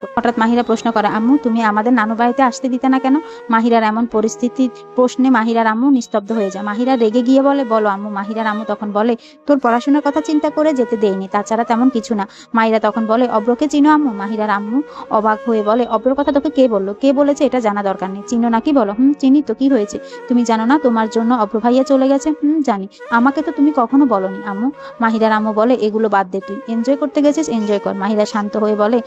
হঠাৎ মাহিরা প্রশ্ন করে, আম্মু তুমি আমাদের নানু বাড়িতে আসতে দিতে না কেন? মাহিরার এমন পরিস্থিতির প্রশ্নে মাহিরার আম্মু নিস্তব্ধ হয়ে যায়। মাহিরা রেগে গিয়ে বলে, বলো আম্মু। মাহিরার আম্মু তখন বলে, তোর পড়াশোনার কথা চিন্তা করে যেতে দেয়নি, তাছাড়া তেমন কিছু না। মাহিরা তখন বলে, অব্রকে চিনো আম্মু? মাহিরার আম্মু অবাক হয়ে বলে, অব্রর কথা তোকে কে বললো? কে বলেছে এটা জানা দরকার নেই। চিনো নাকি বলো? চিনি তো, কি হয়েছে? তুমি জানো না তোমার জন্য অব্র ভাইয়া চলে গেছে? জানি। আমাকে তো তুমি কখনো বলনি আম্মু। মাহিরার আম্মু বলে, এগুলো বাদ দে, তুই এনজয় করতে গেছিস, এনজয় কর। মাহিরা শান্ত হয়ে বলে,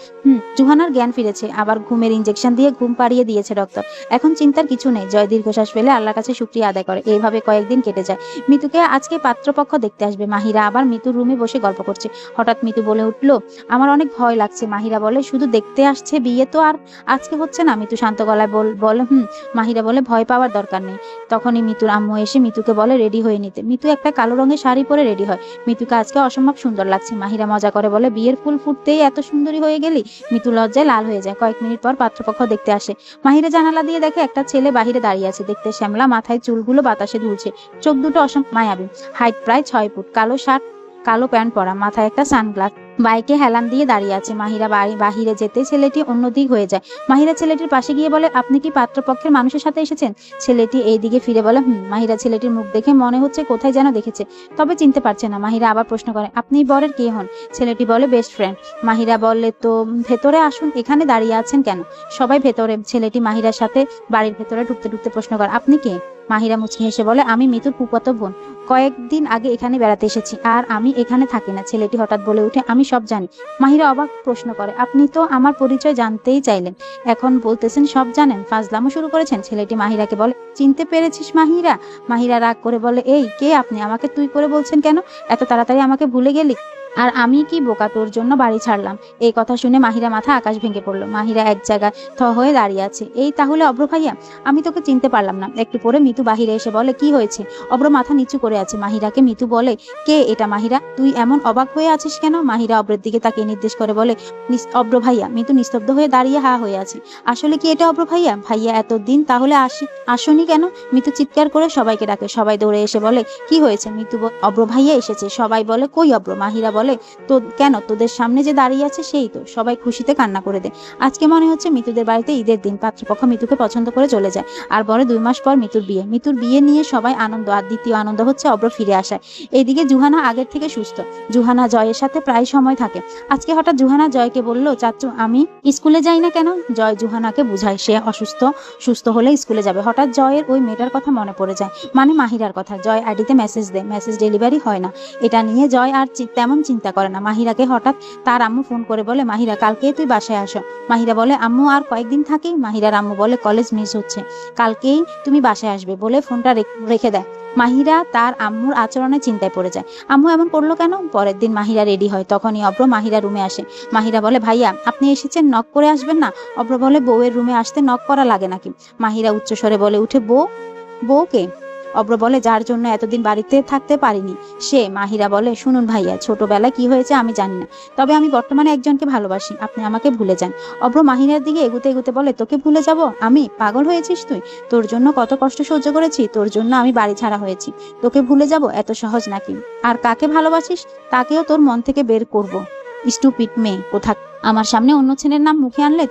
জুহানার জ্ঞান ফিরেছে, আবার ঘুমের ইনজেকশন দিয়ে ঘুম পাড়িয়ে দিয়েছে ডক্টর। এখন চিন্তার কিছু নেই। জয় দীর্ঘশ্বাস ফেলে আল্লাহর কাছে শুকরিয়া আদায় করে। এইভাবে কয়েকদিন কেটে যায়। মিতুকে আজকে পাত্রপক্ষ দেখতে আসবে। মাহিরা আবার মিতুর রুমে বসে গল্প করছে। হঠাৎ মিতু বলে উঠলো, আমার অনেক ভয় লাগছে। মাহিরা বলে, শুধু দেখতে আসছে, বিয়ে তো আর আজকে হচ্ছে না। মিতু শান্ত গলায় বলে, মাহিরা বলে, ভয় পাওয়ার দরকার নেই। তখনই মিতুর আম্মু এসে মিতুকে বলে রেডি হয়ে নিতে। মিতু একটা কালো রঙের শাড়ি পরে রেডি হয়। মিতুকে আজকে অসম্ভব সুন্দর লাগছে। মাহিরা মজা করে বলে, বিয়ের ফুল ফুটতেই এত সুন্দরী হয়ে গেলি? মিতু লজ্জায় লাল হয়ে যায়। কয়েক মিনিট পর পাত্রপক্ষ দেখতে আসে। মাহিরা জানালা দিয়ে দেখে একটা ছেলে বাহিরে দাঁড়িয়ে আছে। দেখতে শ্যামলা, মাথায় চুলগুলো বাতাসে দুলছে, চোখ দুটো অসম মায়াবী। হাইট প্রায় 6 ফুট, কালো শার্ট, কালো প্যান্ট পরা, মাথায় একটা সানগ্লাস। বাইকে হেলান দিয়ে দাঁড়িয়ে আছে। মাহিরা বাহিরে যেতে ছেলেটি অন্যদিক হয়ে যায়। মাহিরা ছেলেটির পাশে গিয়ে বলে, আপনি কি পাত্রপক্ষের মানুষের সাথে এসেছেন? ছেলেটি এই দিকে ফিরে বলে, মাহিরা ছেলেটির মুখ দেখে মনে হচ্ছে কোথায় যেন দেখেছে, তবে চিনতে পারছে না। মাহিরা আবার প্রশ্ন করে, আপনি বরের কে হন? ছেলেটি বলে, বেস্ট ফ্রেন্ড। মাহিরা বলে, তো ভেতরে আসুন, এখানে দাঁড়িয়ে আছেন কেন? সবাই ভেতরে। ছেলেটি মাহিরার সাথে বাড়ির ভেতরে ঢুকতে ঢুকতে প্রশ্ন করে, আপনি কে? মাহিরা মুচকি হেসে বলে, আমি মিতুর ফুফাতো বোন। কয়েকদিন আগে এখানে বেড়াতে এসেছি, আর আমি এখানে থাকি না। ছেলেটি হঠাৎ বলে উঠে, আমি সব জানি। মাহিরা অবাক প্রশ্ন করে, আপনি তো আমার পরিচয় জানতেই চাইলেন, এখন বলতেছেন সব জানেন? ফাজলামো শুরু করেছেন? ছেলেটি মাহিরাকে বলে, চিনতে পেরেছিস মাহিরা? মাহিরা রাগ করে বলে, এই কে আপনি? আমাকে তুই করে বলছেন কেন? এত তাড়াতাড়ি আমাকে ভুলে গেলি? আর আমি কি বোকা, তোর জন্য বাড়ি ছাড়লাম? এই কথা শুনে মাহিরা মাথা আকাশ ভেঙে পড়লো। মাহিরা এক জায়গায় থ হয়ে দাঁড়িয়ে আছে। এই তাহলে অব্র ভাইয়া? আমি তোকে চিনতে পারলাম না। একটু পরে মিতু বাহিরে এসে বলে, কি হয়েছে? অব্র মাথা নিচু করে আছে। মাহিরাকে মিতু বলে, কে এটা মাহিরা? তুই এমন অবাক হয়ে আছিস কেন? মাহিরা অব্রের দিকে তাকিয়ে নির্দেশ করে বলে, অব্র ভাইয়া। মিতু নিস্তব্ধ হয়ে দাঁড়িয়ে হা হয়ে আছে। আসলে কি এটা অব্র ভাইয়া? ভাইয়া এতদিন তাহলে আসনি কেন? মিতু চিৎকার করে সবাইকে ডাকে। সবাই দৌড়ে এসে বলে, কি হয়েছে? মিতু বলে, অব্র ভাইয়া এসেছে। সবাই বলে, কই অব্র? মাহিরা বলে, তো কেন, তোদের সামনে যে দাঁড়িয়ে আছে সেই তো। সবাই খুশিতে কান্না করে দেয়। আজকে মনে হচ্ছে মিতুদের বাড়িতে ঈদের দিন। পাত্রপক্ষ মিতুকে পছন্দ করে চলে যায়। আর বলে 2 মাস পর মিতুর বিয়ে। মিতুর বিয়ে নিয়ে সবাই আনন্দ। আর দ্বিতীয় আনন্দ হচ্ছে অব্র ফিরে আসায়। এইদিকে জুহানা আগের থেকে সুস্থ। জুহানা জয়ের সাথে প্রায় সময় থাকে। আজকে হঠাৎ জুহানা জয়কে বলল, চাচু আমি স্কুলে যাই না কেন? জয় জুহানাকে বুঝায় সে অসুস্থ, সুস্থ হলে স্কুলে যাবে। হঠাৎ জয়ের ওই মেয়েটার কথা মনে পড়ে যায়, মানে মাহিরার কথা। জয় আইডিতে মেসেজ দেয়, মেসেজ ডেলিভারি হয় না। এটা নিয়ে জয় আর তেমন চিন্তা করে না। মাহিরাকে হঠাৎ তার আম্মু ফোন করে বলে, মাহিরা কালকে তুই বাসায় আসো। মাহিরা বলে, আম্মু আর কয়েকদিন থাকি। মাহিরার আম্মু বলে, কলেজ মিস হচ্ছে, কালকেই তুমি বাসায় আসবে বলে ফোনটা রেখে দেয়। মাহিরা তার আম্মুর আচরণে চিন্তায় পড়ে যায়। আম্মু এমন করলো কেন? পরের দিন মাহিরা রেডি হয়। তখনই অব্র মাহিরা রুমে আসে। মাহিরা বলে, ভাইয়া আপনি এসেছেন, নক করে আসবেন না? অব্র বলে, বউয়ের রুমে আসতে নক করা লাগে নাকি? মাহিরা উচ্চস্বরে বলে উঠে, বউকে? অব্র বলে, যার জন্য এতদিন বাড়িতে থাকতে পারিনি সে। মাহিরা বলে, শুনুন ভাইয়া, ছোটবেলায় কি হয়েছে আমি জানি না, তবে আমি বর্তমানে একজনকে ভালোবাসি, আপনি আমাকে ভুলে যান। অব্র মাহিরার দিকে এগুতে এগুতে বলে, তোকে ভুলে যাব আমি? পাগল হয়েছিস তুই? তোর জন্য কত কষ্ট সহ্য করেছি, তোর জন্য আমি বাড়ি ছাড়া হয়েছি, তোকে ভুলে যাব এত সহজ নাকি? আর কাকে ভালোবাসিস তাকেও তোর মন থেকে বের করব। স্টুপিড মেয়ে কোথা! আমার সামনে অন্য ছেলের নাম মুখে আনলে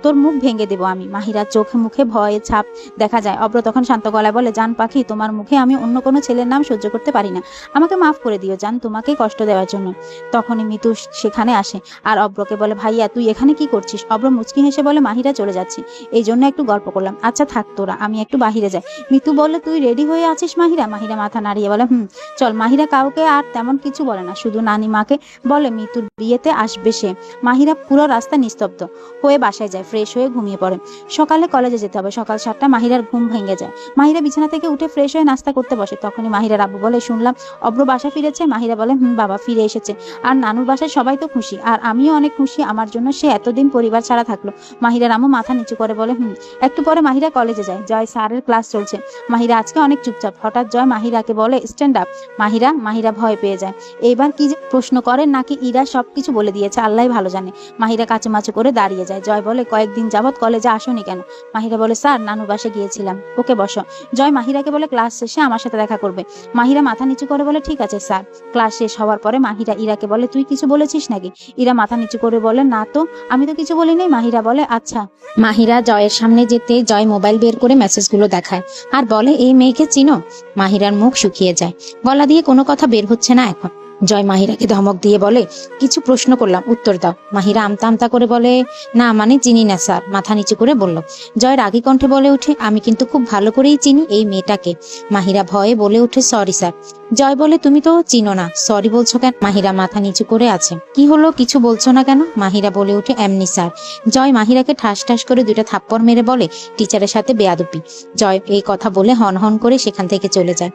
তোর মুখ ভেঙে দেব আমি। মাহিরার চোখে মুখে ভয়ে ছাপ দেখা যায়। অব্র তখন শান্ত গলায় বলে, জান পাখি, তোমার মুখে আমি অন্য কোনো ছেলের নাম সহ্য করতে পারি না, আমাকে মাফ করে দিও জান, তোমাকে কষ্ট দেওয়ার জন্য। তখনই মিতু সেখানে আসে আর অব্রকে বলে, ভাইয়া তুই এখানে কি করছিস? অব্র মুচকি হেসে বলে, মাহিরা চলে যাচ্ছি, এই জন্য একটু গল্প করলাম। আচ্ছা থাক তোরা, আমি একটু বাহিরে যাই। মিতু বলে, তুই রেডি হয়ে আছিস মাহিরা? মাহিরা মাথা নাড়িয়ে বলে, চল। মাহিরা কাউকে আর তেমন কিছু বলে না, শুধু নানিমাকে বলে মিতুর বিয়েতে আসবে সে। মাহিরা পুরো রাস্তা নিস্তব্ধ হয়ে বাসায় যায়, ফ্রেশ হয়ে ঘুমিয়ে পড়ে। সকালে কলেজে যেতে হবে। সকাল 7টা। মাহিরার ঘুম ভেঙে যায়। মাহিরা বিছানা থেকে উঠে ফ্রেশ হয়ে নাস্তা করতে বসে। তখনই মাহিরার আব্বু বলে, শুনলাম অব্র বাসা ফিরেছে। মাহিরা বলে, বাবা ফিরে এসেছে, আর নানুর বাসায় সবাই তো খুশি, আর আমিও অনেক খুশি, আমার জন্য সে এতদিন পরিবার ছাড়া থাকলো। মাহিরার আম্মু মাথা নিচু করে বলে, একটু পরে মাহিরা কলেজে যায়। জয় স্যারের ক্লাস চলছে। মাহিরা আজকে অনেক চুপচাপ। হঠাৎ জয় মাহিরাকে বলে, স্ট্যান্ড আপ। মাহিরা ভয় পেয়ে যায়। এইবার কি যে প্রশ্ন করেন নাকি ইরা সবকিছু বলে দিয়েছে আল্লাহ ভালো জানে। সেখানে। মাহিরা কাচুমাচু করে দাঁড়িয়ে যায়। জয় বলে, কয়েকদিন যাবৎ কলেজে আসোনি কেন? মাহিরা বলে, স্যার নানুর বাসে গিয়েছিলাম। ওকে বসো। জয় মাহিরাকে বলে, ক্লাস শেষে আমার সাথে দেখা করবে। মাহিরা মাথা নিচু করে বলে, ঠিক আছে স্যার। ক্লাস শেষ হওয়ার পরে মাহিরা ইরাকে বলে, তুই কিছু বলেছিস নাকি? ইরা মাথা নিচু করে বলে, না তো, আমি তো কিছু বলিনি। মাহিরা বলে, আচ্ছা। মাহিরা জয়ের সামনে যেতে জয় মোবাইল বের করে মেসেজগুলো দেখায় আর বলে, এই মেয়েকে চিনো? মাহিরার মুখ শুকিয়ে যায়, গলা দিয়ে কোনো কথা বের হচ্ছে না এখন। জয় মাহিরাকে ধমক দিয়ে বলে, কিছু প্রশ্ন করলাম, উত্তর দাও। মাহিরা আমতা আমতা করে বলে, না মানে চিনি না স্যার। মাথা নিচু করে বলল। জয় রাগী কণ্ঠে বলে ওঠে, আমি কিন্তু খুব ভালো করেই চিনি এই মেয়েটাকে। মাহিরা ভয়ে বলে ওঠে, সরি স্যার। জয় বলে, তুমি তো চিনো না, সরি বলছো কেন? মাহিরা মাথা নিচু করে আছে। কি হলো, কিছু বলছো না কেন? মাহিরা বলে ওঠে, এমনি স্যার। জয় মাহিরাকে ঠাস ঠাস করে 2টা থাপ্পড় মেরে বলে, টিচারের সাথে বেয়াদবি। জয় এই কথা বলে হন হন করে সেখান থেকে চলে যায়।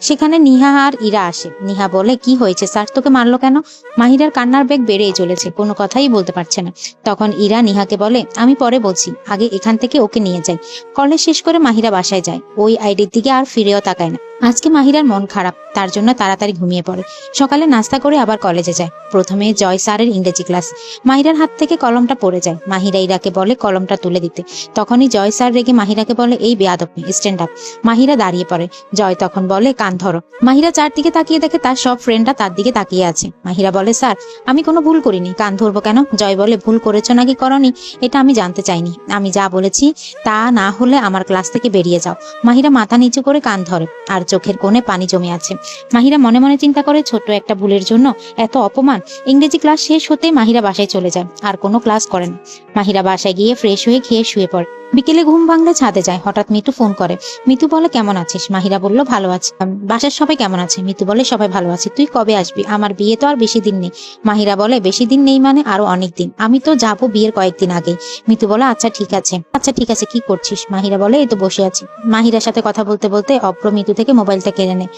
সেখানে নিহা আর ইরা আসে। নিহা বলে, কি হয়েছে স্যার, তোকে মারলো কেন? মাহিরার কান্নার বেগ বেড়েই চলেছে, কোনো কথাই বলতে পারছে না। তখন ইরা নিহাকে বলে, আমি পরে বলছি, আগে এখান থেকে ওকে নিয়ে যাই। কলেজ শেষ করে মাহিরা বাসায় যায়, ওই আইডির দিকে আর ফিরেও তাকায় না। আজকে মাহিরার মন খারাপ, তার জন্য তাড়াতাড়ি ঘুমিয়ে পড়ে। সকালে নাস্তা করে আবার কলেজে যায়। প্রথমে জয় স্যারের ইংরেজি ক্লাস। মাহিরার হাত থেকে কলমটা পড়ে যায়। মাহিরা ইরাকে বলে কলমটা তুলে দিতে। তখনই জয় স্যার রেগে মাহিরাকে বলে, এই বেয়াদব, স্ট্যান্ড আপ। মাহিরা দাঁড়িয়ে পড়ে। জয় তখন বলে, কান ধরো। মাহিরা চারদিকে তাকিয়ে দেখে তার সব ফ্রেন্ডরা তার দিকে তাকিয়ে আছে। মাহিরা বলে, স্যার আমি কোনো ভুল করিনি, কান ধরবো কেন? জয় বলে, ভুল করেছো নাকি করনি এটা আমি জানতে চাইনি, আমি যা বলেছি তা না হলে আমার ক্লাস থেকে বেরিয়ে যাও। মাহিরা মাথা নিচু করে কান ধরে, আর চোখের কোণে পানি জমে আছে। মাহিরা মনে মনে চিন্তা করে, ছোট্ট একটা ভুলের জন্য এত অপমান। ইংরেজি ক্লাস শেষ হতে মাহিরা বাসায় চলে যায়, আর কোনো ক্লাস করে না। মাহিরা বাসায় গিয়ে ফ্রেশ হয়ে খেয়ে শুয়ে পড়ে। বিকেলে ঘুম ভাঙলে ছাদে যায়। হঠাৎ মিতু ফোন করে। মিতু বলে, কেমন আছিস? মাহিরা বলল, ভালো আছি। বাসার সবাই কেমন আছে? মিতু বলে, সবাই ভালো আছে। তুই কবে আসবি? আমার বিয়ে তো আর বেশি দিন নেই। মাহিরা বলে, বেশি দিন নেই মানে আরো অনেক দিন, আমি তো যাবো বিয়ের কয়েকদিন আগে। মিতু বলে, আচ্ছা ঠিক আছে। আচ্ছা ঠিক আছে, কি করছিস? মাহিরা বলে, এই তো বসে আছি। মাহিরার সাথে কথা বলতে বলতে অব্র মিতু থেকে মোবাইলটা কেড়ে নেয়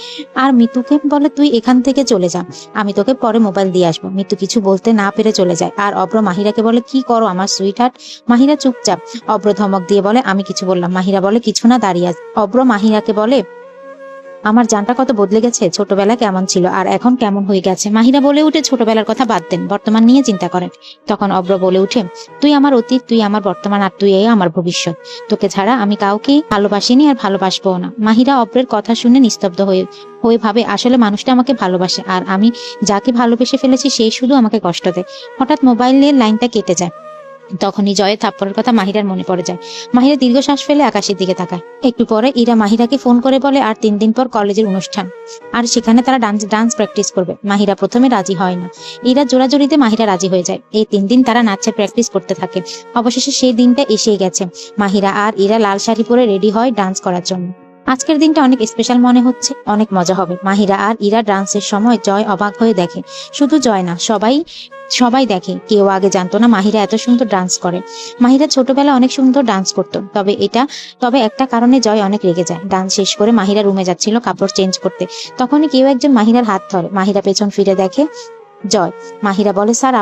আর মিতুকে বলে, তুই এখান থেকে চলে যা, আমি তোকে পরে মোবাইল দিয়ে আসবো। মিতু কিছু বলতে না পেরে চলে যায়। আর অব্র মাহিরাকে বলে, কি করো আমার সুইট হার্ট? মাহিরা চুপচাপ। অব্র ধমক দিয়ে বলে, আমি কিছু বললাম। মাহিরা বলে, কিছু না, দাঁড়িয়ে আছে। অব্র মাহিরাকে বলে, আমার জানটা কত বদলে গেছে, ছোটবেলা কেমন ছিল আর এখন কেমন হয়ে গেছে। মাহিরা বলে উঠে, ছোটবেলার কথা বাদ দেন, বর্তমান নিয়ে চিন্তা করেন। তখন অব্র বলে উঠে, তুই আমার অতীত, তুই আমার বর্তমান, আর তুই আমার ভবিষ্যৎ। তোকে ছাড়া আমি কাউকে ভালোবাসিনি আর ভালোবাসবো না। মাহিরা অব্রের কথা শুনে নিস্তব্ধ হয়ে হয়ে ভাবে, আসলে মানুষটা আমাকে ভালোবাসে, আর আমি যাকে ভালোবেসে ফেলেছি সেই শুধু আমাকে কষ্ট দেয়। হঠাৎ মোবাইলের লাইনটা কেটে যায়। তখনই জয়ের থাপ্পড়ের কথা মাহিরার মনে পড়ে যায়। মাহিরা দীর্ঘশ্বাস ফেলে আকাশের দিকে তাকায়। একটু পরে ইরা মাহিরাকে ফোন করে বলে, আর 3 দিন পর কলেজের অনুষ্ঠান, আর সেখানে তারা ডান্স প্র্যাকটিস করবে। মাহিরা প্রথমে রাজি হয় না। ইরা জোরাজোরিতে মাহিরা রাজি হয়ে যায়। এই 3 দিন তারা নাচের প্র্যাকটিস করতে থাকে। অবশেষে সেই দিনটা এসেই গেছে। মাহিরা আর ইরা লাল শাড়ি পরে রেডি হয় ডান্স করার জন্য। আজকের দিনটা অনেক স্পেশাল মনে হচ্ছে, অনেক মজা হবে। মাহিরা আর ইরা ডান্সের সময় জয় অবাক হয়ে দেখে। শুধু জয় না, সবাই দেখে। কেউ আগে জানতো না মাহিরা এত সুন্দর ডান্স করে। মাহিরা ছোটবেলায় অনেক সুন্দর ডান্স করতো, তবে একটা কারণে জয় অনেক রেগে যায়। ডান্স শেষ করে মাহিরা রুমে যাচ্ছিল কাপড় চেঞ্জ করতে। তখনই কেউ একজন মাহিরার হাত ধরে। মাহিরা পেছন ফিরে দেখে জয়। মাহিরা বলে, স্যার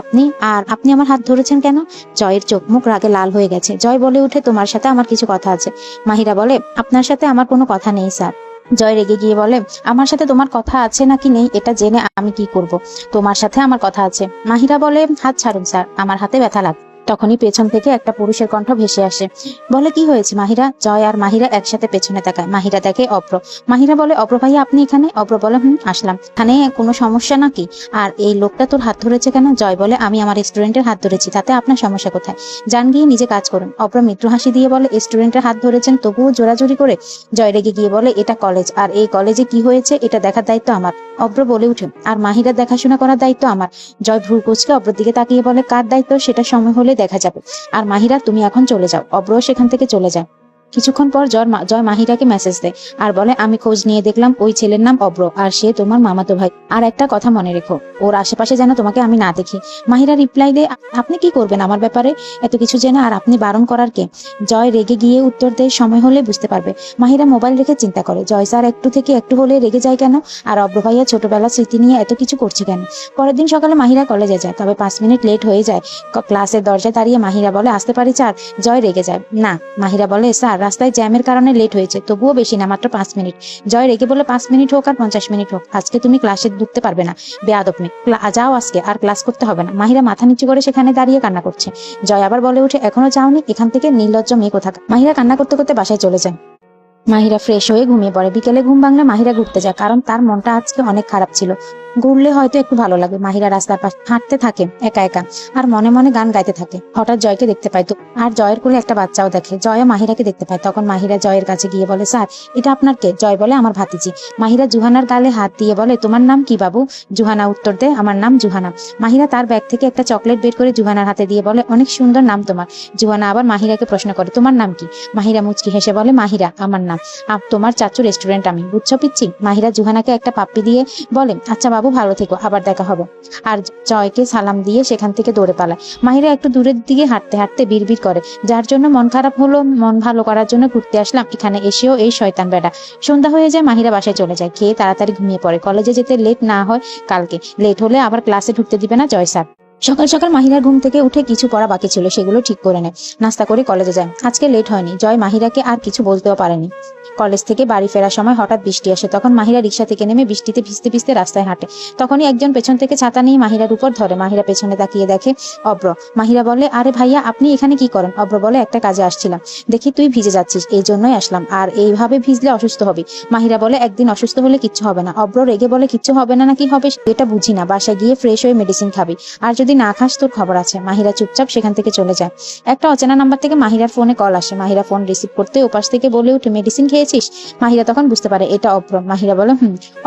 আপনি আমার হাত ধরেছেন কেন? জয়ের চোখ মুখ রাগে লাল হয়ে গেছে। জয় বলে উঠে, তোমার সাথে আমার কিছু কথা আছে। মাহিরা বলে, আপনার সাথে আমার কোনো কথা নেই স্যার। জয় রেগে গিয়ে বলে, আমার সাথে তোমার কথা আছে নাকি নেই এটা জেনে আমি কি করব? তোমার সাথে আমার কথা আছে। মাহিরা বলে, হাত ছাড়ুন স্যার, আমার হাতে ব্যথা লাগে। তখনই পেছন থেকে একটা পুরুষের কণ্ঠ ভেসে আসে। বলে, কি হয়েছে মাহিরা? জয় আর মাহিরা একসাথে পেছনে তাকায়। মাহিরা দেখে অব্র। মাহিরা বলে, অব্র ভাইয়া আপনি এখানে? অব্র বলে, আসলাম। এখানে কোনো সমস্যা নাকি? আর এই লোকটা তোর হাত ধরেছে কেন? জয় বলে, আমি আমার স্টুডেন্টের হাত ধরেছি, তাতে আপনার সমস্যা কোথায়? যান গিয়ে নিজে কাজ করুন। অব্র মৃত্যু হাসি দিয়ে বলে, স্টুডেন্টের হাত ধরেছেন তবুও জোরাজোরি করে? জয় রেগে গিয়ে বলে, এটা কলেজ, আর এই কলেজে কি হয়েছে এটা দেখার দায়িত্ব আমার। অব্র বলে উঠে, আর মাহিরা দেখাশোনা করার দায়িত্ব আমার। জয় ভ্রু কুঁচকে অব্রের দিকে তাকিয়ে বলে, কার দায়িত্ব সেটা সময় হলে দেখা যাবে। আর মাহিরা তুমি এখন চলে যাও। অব্র সেখান থেকে চলে যায়। কিছুক্ষণ পর জয় মাহিরাকে মেসেজ দেয় আর বলে, আমি খোঁজ নিয়ে দেখলাম ওই ছেলের নাম অব্র, আর সে তোমার মামাতো ভাই। আর একটা কথা মনে রেখো, ওর আশেপাশে যেন তোমাকে আমি না দেখি। মাহিরা রিপ্লাই দেয়, আপনি কি করবেন আমার ব্যাপারে এত কিছু জেনে, আর আপনি বারণ করার কে? জয় রেগে গিয়ে উত্তর দেয়, সময় হলে বুঝতে পারবে। মাহিরা মোবাইল রেখে চিন্তা করে, জয় স্যার একটু থেকে একটু হলে রেগে যায় কেন? আর অব্র ভাইয়া ছোটবেলার স্মৃতি নিয়ে এত কিছু করছে কেন? পরের দিন সকালে মাহিরা কলেজে যায়, তবে 5 মিনিট লেট হয়ে যায়। ক্লাসের দরজায় দাঁড়িয়ে মাহিরা বলে, আসতে পারি স্যার? জয় রেগে যায়, না। মাহিরা বলে, স্যার রাস্তায় জ্যামের কারণে লেট হয়েছে, তবুও বেশি না, মাত্র 5 মিনিট। জয় রেগে বলে 5 মিনিট হোক আর 50 মিনিট হোক, আজকে তুমি ক্লাসে ঢুকতে পারবে না, বেয়াদব মেয়ে, যাও আজকে আর ক্লাস করতে হবে না। মাহিরা মাথা নিচু করে সেখানে দাঁড়িয়ে কান্না করছে। জয় আবার বলে উঠে, এখনো যাওনি? এখান থেকে, নির্লজ্জ মেয়ে কোথাকার। মাহিরা কান্না করতে করতে বাসায় চলে যায়। মাহিরা ফ্রেশ হয়ে ঘুমিয়ে পড়ে। বিকেলে ঘুম ভাঙলে মাহিরা ঘুরতে যায়, কারণ তার মনটা আজকে অনেক খারাপ ছিল। ঘুরলে হয়তো একটু ভালো লাগে। মাহিরা রাস্তার পাশে হাঁটতে থাকে একা একা, আর মনে মনে গান গাইতে থাকে। হঠাৎ জয়কে দেখতে পায় তো, আর জয়ের কোলে একটা বাচ্চাও দেখে। জয়ও মাহিরাকে দেখতে পায়। তখন মাহিরা জয়ের কাছে গিয়ে বলে, স্যার এটা আপনার কে? জয় বলে, আমার ভাতিজি। মাহিরা জুহানার গালে হাত দিয়ে বলে, তোমার নাম কি বাবু? জুহানা উত্তর দেয়, আমার নাম জুহানা। মাহিরা তার ব্যাগ থেকে একটা চকলেট বের করে জুহানার হাতে দিয়ে বলে, অনেক সুন্দর নাম তোমার। জুহানা আবার মাহিরাকে প্রশ্ন করে, তোমার নাম কি? মাহিরা মুচকি হেসে বলে, মাহিরা আমার নাম, তোমার চাচু রেস্টুরেন্ট আমি, বুঝছো পিচ্ছি? মাহিরা জুহানাকে একটা পাপ্পি দিয়ে বলে, আচ্ছা বাবু ভালো থেকো, আবার দেখা হবে। আর জয়কে সালাম দিয়ে সেখান থেকে দৌড়ে পালায়। মাহিরা একটু দূরের দিকে হাঁটতে হাঁটতে বিড়বিড় করে, যার জন্য মন খারাপ হলো, মন ভালো করার জন্য ঘুরতে আসলাম, এখানে এসেও এই শয়তান বেটা। সন্ধ্যা হয়ে যায়, মাহিরা বাসায় চলে যায়, খেয়ে তাড়াতাড়ি ঘুমিয়ে পড়ে। কলেজে যেতে লেট না হয় কালকে, লেট হলে আবার ক্লাসে ঢুকতে দিবে না জয় স্যার। সকাল সকাল মাহিরার ঘুম থেকে উঠে কিছু পড়া বাকি ছিল, সেগুলো ঠিক করে নেয়। নাস্তা করে কলেজে যায়। আজকে লেট হয়নি। জয় মাহিরাকে আর কিছু বলতেও পারেনি। কলেজ থেকে বাড়ি ফেরার সময় হঠাৎ বৃষ্টি আসে। তখন মাহিরা রিক্সা থেকে নেমে বৃষ্টিতে ভিজতে ভিজতে রাস্তায় হাঁটে। তখনই একজন পেছন থেকে ছাতা নিয়ে মাহিরার উপর ধরে। মাহিরা পেছনে তাকিয়ে দেখে অব্র। মাহিরা বলে, আরে ভাইয়া আপনি এখানে কি করেন? অব্র বলে, একটা কাজে আসছিলাম, দেখি তুই ভিজে যাচ্ছিস, এই জন্যই আসলাম, আর এইভাবে ভিজলে অসুস্থ হবি। মাহিরা বলে, একদিন অসুস্থ হলে কিচ্ছু হবে না। অব্র রেগে বলে, কিচ্ছু হবে না নাকি হবে এটা বুঝি না, বাসায় গিয়ে ফ্রেশ হয়ে মেডিসিন খাবি, আর যদি না খাস তোর খবর আছে। মাহিরা চুপচাপ সেখান থেকে চলে যায়। একটা অচেনা নাম্বার থেকে মাহিরার ফোনে কল আসে। মাহিরা ফোন রিসিভ করতে ওপাশ থেকে বলে উঠে, মেডিসিন খেয়েছিস? মাহিরা তখন বুঝতে পারে এটা অব্র। মাহিরা বলে,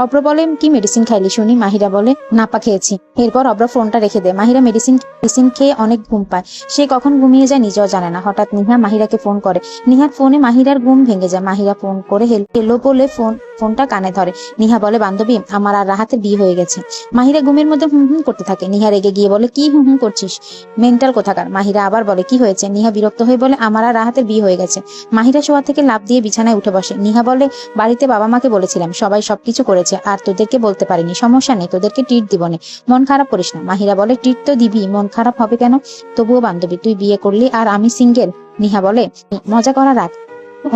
অব্র বলে, কি মেডিসিন খাইলি শুনি? মাহিরা বলে, নাপা খেয়েছি। এরপর অব্র ফোনটা রেখে দেয়। মাহিরা মেডিসিন খেয়ে অনেক ঘুম পায়। সে কখন ঘুমিয়ে যায় নিজেও জানে না। হঠাৎ নিহা মাহিরাকে ফোন করে। নিহার ফোনে মাহিরার ঘুম ভেঙে যায়। মাহিরা ফোন করে হেলো বলে ফোনটা কানে ধরে। নিহা বলে, বান্ধবী আমার আর রাহাতের বিয়ে হয়ে গেছে। মাহিরা ঘুমের মধ্যে হুম হুম করতে থাকে। নিহা রেগে গিয়ে বলে, কি হুম হুম করছিস, মেন্টাল কোথাকার? মাহিরা আবার বলে, কি হয়েছে? নিহা বিরক্ত হয়ে বলে, আমার আর রাহাতের বিয়ে হয়ে গেছে। মাহিরা শোয়া থেকে লাফ দিয়ে বিছানায় উঠে বসে। নিহা বলে, বাড়িতে বাবা মাকে বলেছিলাম, সবাই সবকিছু করেছে, আর তোদেরকে বলতে পারিনি, সমস্যা নেই, তোদেরকে ট্রিট দিবনে, মন খারাপ করিস না। মাহিরা বলে, ট্রিট তো দিবি, মন খারাপ হবে কেন? তবুও বান্ধবী তুই বিয়ে করলি আর আমি সিঙ্গেল। নিহা বলে, মজা করা রাখ,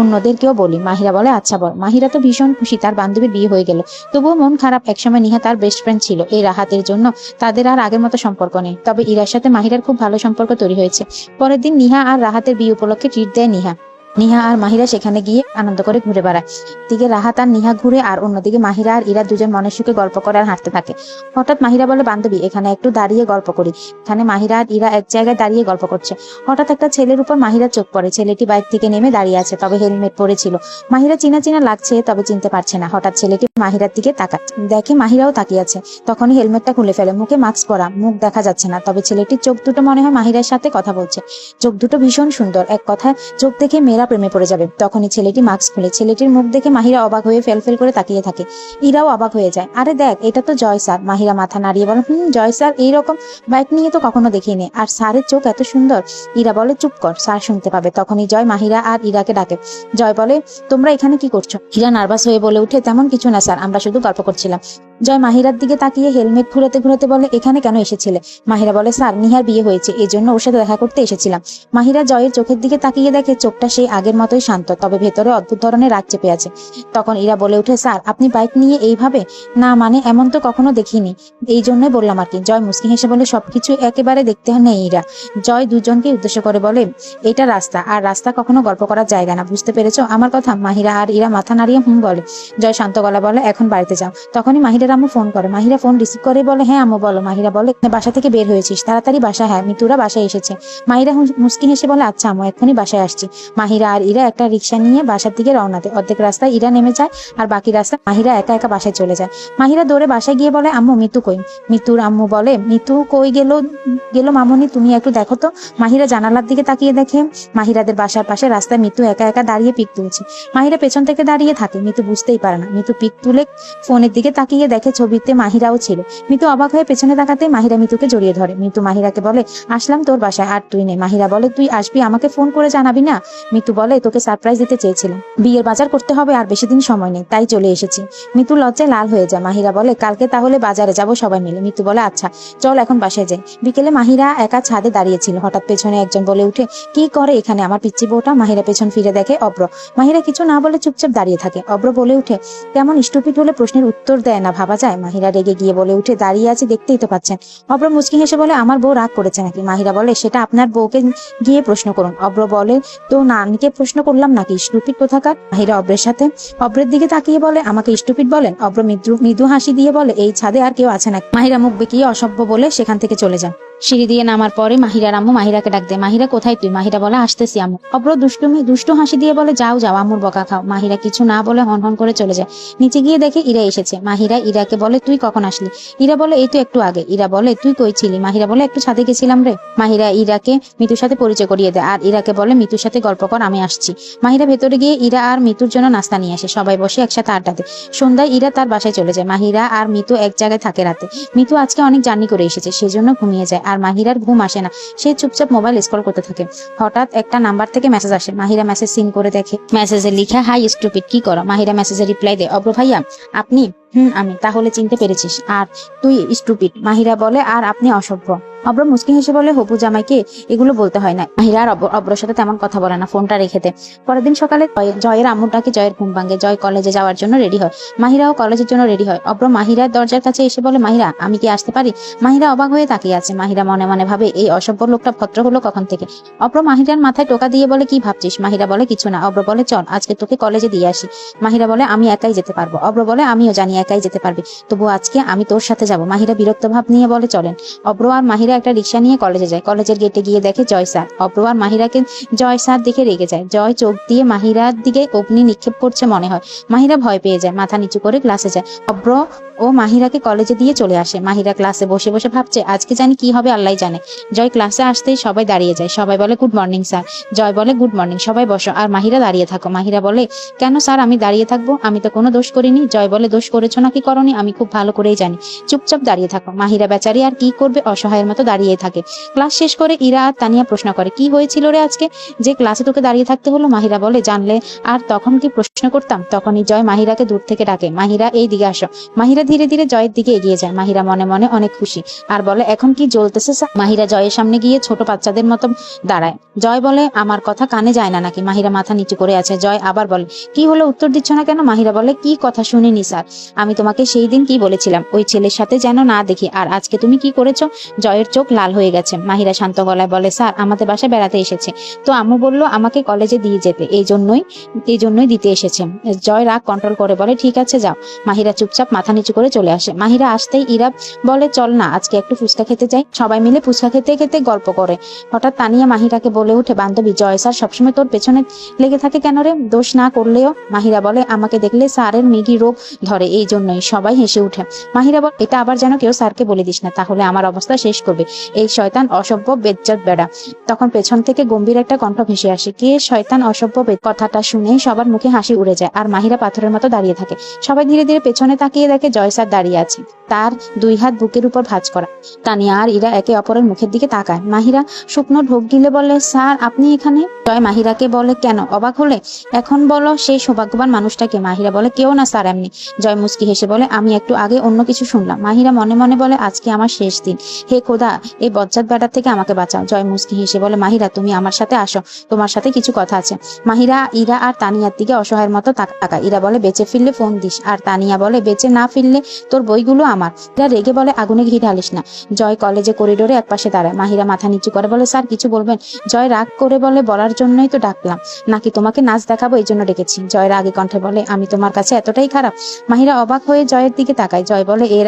অন্যদেরকেও বলি। মাহিরা বলে, আচ্ছা বল। মাহিরা তো ভীষণ খুশি তার বান্ধবীর বিয়ে হয়ে গেল, তবুও মন খারাপ। একসময় নিহা তার বেস্ট ফ্রেন্ড ছিল। এই রাহাতের জন্য তাদের আর আগের মতো সম্পর্ক নেই। তবে ইরার সাথে মাহিরার খুব ভালো সম্পর্ক তৈরি হয়েছে। পরের দিন নিহা আর রাহাতের বিয়ে উপলক্ষে ট্রিট দেয় নিহা। নিহা আর মাহিরা সেখানে গিয়ে আনন্দ করে ঘুরে বেড়ায়। দিকে রাহাত আর নিহা ঘুরে, আর অন্যদিকে মাহিরা আর ইরা দুজন মনের সুখে গল্প করে আর হাঁটতে থাকে। হঠাৎ মাহিরা বলে, বান্ধবী এখানে একটু দাঁড়িয়ে গল্প করি। এখানে মাহিরা আর ইরা এক জায়গায় দাঁড়িয়ে গল্প করছে। হঠাৎ একটা ছেলের উপর মাহিরার চোখ পড়ে। ছেলেটি বাইক থেকে নেমে দাঁড়িয়ে আছে, তবে হেলমেট পরেছিল। মাহিরা চিনা চিনা লাগছে, তবে চিনতে পারছে না। হঠাৎ ছেলেটি মাহিরার দিকে তাকায়, দেখে মাহিরাও তাকিয়ে আছে। তখনই হেলমেটটা খুলে ফেলে। মুখে মাস্ক পরা, মুখ দেখা যাচ্ছে না, তবে ছেলেটির চোখ দুটো মনে হয় মাহিরার সাথে কথা বলছে। চোখ দুটো ভীষণ সুন্দর, এক কথায় চোখ দেখে মেয়েরা প্রেমে পড়ে যাবে। তখনই ছেলেটি মাস্ক খুলে। ছেলেটির মুখ দেখে মাহিরা অবাক হয়ে ফেল ফেল করে তাকিয়ে থাকে। ইরাও অবাক হয়ে যায়, আরে দেখ এটা তো জয় স্যার। মাহিরা মাথা নাড়িয়ে বলে, জয় স্যার এইরকম বাইক নিয়ে তো কখনো দেখিনি, আর স্যারের চোখ এত সুন্দর। ইরা বলে, চুপ কর, স্যার শুনতে পাবে। তখনই জয় মাহিরা আর ইরাকে ডাকে। জয় বলে, তোমরা এখানে কি করছো? ইরা নার্ভাস হয়ে বলে উঠে, তেমন কিছু না স্যার, আমরা শুধু গল্প করছিলাম। জয় মাহিরার দিকে তাকিয়ে হেলমেট ঘুরাতে ঘুরাতে বলে, এখানে কেন এসেছিলে? মাহিরা বলে, স্যার নিহার বিয়ে হয়েছে, এই জন্য ওর সাথে দেখা করতে এসেছিলাম। মাহিরা জয়ের চোখের দিকে তাকিয়ে দেখে চোখটা সেই আগের মতোই শান্ত, তবে ভেতরে অদ্ভুত ধরনের রাগ চেপে আছে। তখন ইরা বলে উঠে, স্যার আপনি বাইক নিয়ে এইভাবে? না মানে এমন তো কখনো দেখিনি, এই জন্যই বললাম আর কি। জয় মুস্কি হেসে বলে, সবকিছু একেবারে দেখতে নেই ইরা। জয় দুজনকে উদ্দেশ্য করে বলে, এটা রাস্তা, আর রাস্তা কখনো গল্প করার জায়গা না, বুঝতে পেরেছো আমার কথা? মাহিরা আর ইরা মাথা নাড়িয়ে বলে। জয় শান্ত গলা বলে, এখন বাড়িতে যাও। তখনই মাহিরার আম্মু ফোন করে। মাহিরা ফোন রিসিভ করে বলে, হ্যাঁ আম্মু বলো। মাহিরা বলে, বাসা থেকে বের হয়েছিস? তাড়াতাড়ি বাসা। হ্যাঁ, মিতুরা বাসায় এসেছে। মাহিরা মুস্কি হেসে বলে, আচ্ছা আম্মু এক্ষুনি বাসায় আসছি। মাহিরা আর ইরা একটা রিক্সা নিয়ে বাসার দিকে রওনা দেয়। অর্ধেক রাস্তায় ইরা নেমে যায়, আর বাকি রাস্তা মাহিরা একা একা বাসায় চলে যায়। মাহিরা দৌড়ে বাসায় গিয়ে বলে, আম্মু মিতু কই? মিতুর আম্মু বলে, মিতু কই গেল মামনি, তুমি একটু দেখো তো। মাহিরা জানালার দিকে তাকিয়ে দেখে মাহিরাদের বাসার পাশে রাস্তায় মিতু একা একা দাঁড়িয়ে পিক তুলছে। মাহিরা পেছন থেকে দাঁড়িয়ে থাকে। মিতু বুঝতেই পারে না। মিতু পিক তুলে ফোনের দিকে তাকিয়ে দেখে দেখে ছবিতে মাহিরাও ছিল। মিতু অবাক হয়ে পেছনে তাকাতে মাহিরা মিতুকে জড়িয়ে ধরে। মিতু মাহিরাকে বলে, আসলাম তোর বাসায়, আর তুই নেই। মাহিরা বলে, তুই আসবি, আমাকে ফোন করে জানাবি না? মিতু বলে, তোকে সারপ্রাইজ দিতে চেয়েছিলাম, বিয়ের বাজার করতে হবে আর বেশি দিন সময় নেই, তাই চলে এসেছি। মিতু লজ্জায় লাল হয়ে যায়। মাহিরা বলে, কালকে তাহলে বাজারে যাব সবাই মিলে। মিতু বলে, আচ্ছা চল এখন বাসায় যাই। বিকেলে মাহিরা একা ছাদে দাঁড়িয়েছিল। হঠাৎ পেছনে একজন বলে উঠে, কি করে এখানে আমার পিচ্চি বউটা? মাহিরা পেছন ফিরে দেখে অব্র। মাহিরা কিছু না বলে চুপচাপ দাঁড়িয়ে থাকে। অব্র বলে উঠে, কেমন স্টুপিড হলে প্রশ্নের উত্তর দেয় না, ভাবা যায়? মাহিরা রেগে গিয়ে বলে উঠে, দাঁড়িয়ে আছে দেখতেই তো পাচ্ছেন। অব্র মুচকি হেসে বলে, আমার বউ রাগ করেছে নাকি? মাহিরা বলে, সেটা আপনার বউকে গিয়ে প্রশ্ন করুন। অব্র বলে, তো নানকে প্রশ্ন করলাম নাকি, স্টুপিড কোথাকার? মাহিরা অব্রের দিকে তাকিয়ে বলে, আমাকে স্টুপিড বলেন? অব্র মৃদু হাসি দিয়ে বলে, এই ছাদে আর কেউ আছে নাকি? মাহিরা মুখ বেঁকিয়ে অসভ্য বলে সেখান থেকে চলে যান। সিঁড়ি দিয়ে নামার পরে মাহিরার আম্মু মাহিরাকে ডাক দেয়, মাহিরা কোথায় তুই? মাহিরা বলে, আসতেছি আম্মু। অব্র দুষ্টু হাসি দিয়ে বলে, যাও যাও, আম্মুর বকা খাও। মাহিরা কিছু না বলে হন করে চলে যায়। নিচে গিয়ে দেখে ইরা এসেছে। মাহিরা ইরাকে বলে, তুই কখন আসলি? ইরা বলে, এই তো একটু আগে। ইরা বলে, তুই কই ছিলি? মাহিরা বলে, একটু ছাদে গেছিলাম রে। মাহিরা ইরাকে মিতুর সাথে পরিচয় করিয়ে দেয় আর ইরাকে বলে, মিতুর সাথে গল্প কর, আমি আসছি। মাহিরা ভেতরে গিয়ে ইরা আর মিতুর জন্য নাস্তা নিয়ে আসে। সবাই বসে একসাথে আড্ডা দেয়। সন্ধ্যায় ইরা তার বাসায় চলে যায়। মাহিরা আর মিতু এক জায়গায় থাকে রাতে। মিতু আজকে অনেক জার্নি করে এসেছে, সেজন্য ঘুমিয়ে যায়। আর মাহিরার ঘুম আসে না, সে চুপচাপ মোবাইল স্ক্রল করতে থাকে। হঠাৎ একটা নাম্বার থেকে মেসেজ আসে। মাহিরা মেসেজ সিন করে দেখে, মেসেজে লিখা, হাই স্টুপিড, কি করো? মাহিরা মেসেজে রিপ্লাই দেয়, অব্র ভাইয়া আপনি? আমি। তাহলে চিনতে পেরেছিস? আর তুই স্টুপিড। মাহিরা বলে, আর আপনি অসভ্য। অব্র মুচকি হেসে বলে, হবু জামাইকে এগুলো বলতে হয় না। মাহিরা আর অব্রর সাথে তেমন কথা বলে না, ফোনটা রেখে দেয়। পরের দিন সকালে জয়ের আম্মুটাকে জয়ের ঘুম ভাঙে। জয় কলেজে যাওয়ার জন্য রেডি হয়। মাহিরাও কলেজের জন্য রেডি হয়। অব্র মাহিরার দরজার কাছে এসে বলে, মাহিরা আমি কি আসতে পারি? মাহিরা অবাক হয়ে তাকিয়ে আছে। মাহিরা মনে মনে ভাবে, এই অসভ্য লোকটা ভদ্র হলো কখন থেকে? অব্র মাহিরার মাথায় টোকা দিয়ে বলে, কি ভাবছিস? মাহিরা বলে, কিছু না। অব্র বলে, চল আজকে তোকে কলেজে দিয়ে আসি। মাহিরা বলে, আমি একাই যেতে পারবো। অব্র বলে, আমিও জানি একাই যেতে পারবি, তবু আজকে আমি তোর সাথে যাব। মাহিরা বিরক্ত ভাব নিয়ে বলে, চলেন। অব্র আর মাহিরা একটা রিক্সা নিয়ে কলেজে যায়। কলেজের গেটে গিয়ে দেখে জয় স্যার। অব্র আর মাহিরাকে জয় স্যার দেখে রেগে যায়। জয় চোখ দিয়ে মাহিরার দিকে অগ্নি নিক্ষেপ করছে মনে হয়। মাহিরা ভয় পেয়ে যায়, মাথা নিচু করে ক্লাসে যায়। অব্র ও মাহিরাকে কলেজে দিয়ে চলে আসে। মাহিরা ক্লাসে বসে বসে ভাবছে, আজকে জানি কি হবে আল্লাহ জানে। জয় ক্লাসে আসতেই সবাই দাঁড়িয়ে যায়। সবাই বলে, গুড মর্নিং স্যার। জয় বলে, গুড মর্নিং, সবাই বসো। আর মাহিরা দাঁড়িয়ে থাকো। মাহিরা বলে, কেন স্যার আমি দাঁড়িয়ে থাকবো? আমি তো কোনো দোষ করিনি। জয় বলে, দোষ করেছো নাকি করনি আমি খুব ভালো করেই জানি, চুপচাপ দাঁড়িয়ে থাকো। মাহিরা বেচারি আর কি করবে, অসহায়ের মতো দাঁড়িয়ে থাকে। ক্লাস শেষ করে ইরা আর তানিয়া প্রশ্ন করে, কি হয়েছিল রে আজকে যে ক্লাসে তোকে দাঁড়িয়ে থাকতে হলো? মাহিরা বলে, জানলে আর তখন কি প্রশ্ন করতাম? তখনই জয় মাহিরাকে দূর থেকে ডাকে, মাহিরা এই দিকে আসো। মাহিরা ধীরে ধীরে জয়ের দিকে এগিয়ে যায়। মাহিরা মনে মনে অনেক খুশি আর বলে, এখন কি জ্বলতেছে স্যার? মাহিরা জয়ের সামনে গিয়ে ছোট বাচ্চাদের মতো দাঁড়ায়। জয় বলে, আমার কথা কানে যায় না নাকি? মাহিরা মাথা নিচু করে আছে। জয় আবার বলে, কি হলো, উত্তর দিচ্ছ না কেন? মাহিরা বলে, কি কথা শুনিনি স্যার? আমি তোমাকে সেই দিন কি বলেছিলাম, ওই ছেলের সাথে যেন না দেখি, আর আজকে তুমি কি করেছো? জয়ের চোখ লাল হয়ে গেছে। মাহিরা শান্ত গলায় বলে, স্যার আমাদের বাসায় বেড়াতে এসেছে, তো আম্মু বললো আমাকে কলেজে দিয়ে যেতে, এই জন্যই দিতে এসেছে। জয় রাগ কন্ট্রোল করে বলে, ঠিক আছে যাও। মাহিরা চুপচাপ মাথা নিচু করে চলে আসে। মাহিরা আসতেই ইরা বলে, চল না আজকে একটু ফুচকা খেতে যাই। সবাই মিলে ফুচকা খেতে খেতে গল্প করে। হঠাৎ তানিয়া মাহিরাকে বলে উঠে, বান্ধবী জয় স্যার সবসময় তোর পেছনে লেগে থাকে কেন রে, দোষ না করলেও? মাহিরা বলে, আমাকে দেখলে স্যারের মিগি রোগ ধরে, এই জন্যই। সবাই হেসে উঠে। মাহিরা বলে, এটা আবার যেন কেউ স্যারকে বলে দিস না, তাহলে আমার অবস্থা শেষ করবে এই শয়তান অসভ্য বেজ্জত বেড়া। তখন পেছন থেকে গম্ভীর একটা কণ্ঠ ভেসে আসে, কে শয়তান অসভ্য? কথাটা শুনে সবার মুখে হাসি উড়ে যায় আর মাহিরা পাথরের মতো দাঁড়িয়ে থাকে। সবাই ধীরে ধীরে পেছনে তাকিয়ে দেখে জয় স্যার দাঁড়িয়ে আছে, তার দুই হাত বুকের উপর ভাঁজ করা। তানিয়া আর ইরা একে অপরের মুখের দিকে তাকায়। মাহিরা শুকনো ঢোক গিলে বলে, স্যার আপনি এখানে? জয় মাহিরাকে বলে, কেন অবাক হলে? এখন বলো সেই সৌভাগ্যবান মানুষটাকে। মাহিরা বলে, কেউ না স্যার, এমনি। জয় মুস্কি হেসে বলে, আমি একটু আগে অন্য কিছু শুনলাম। মাহিরা মনে মনে বলে, আজকে আমার শেষ দিন, হে খোদা এই বজ্জাত বেটার থেকে আমাকে বাঁচাও। জয় মুস্কি হেসে বলে, মাহিরা তুমি আমার সাথে আসো, তোমার সাথে কিছু কথা আছে। মাহিরা ইরা আর তানিয়ার দিকে অসহায়ের মতো তাকায়। ইরা বলে, বেঁচে ফিরলে ফোন দিস। আর তানিয়া বলে, বেঁচে না ফিরলে তোর বইগুলো আমার। ইরা রেগে বলে, আগুনে ঘি ঢালিস না। জয় কলেজে করিডোরে একপাশে দাঁড়ায়। মাহিরা মাথা নিচু করে বলে, স্যার কিছু বলবেন? জয় রাগ করে বলে, বলার জন্যই তো ডাকলাম, নাকি তোমাকে নাচ দেখাবো এই জন্য ডেকেছি? জয় রাগে কণ্ঠে বলে, আমি তোমার কাছে এতটাই খারাপ? মাহিরা অবাক হয়ে জয়ের দিকে তাকায়। জয় বলে, এর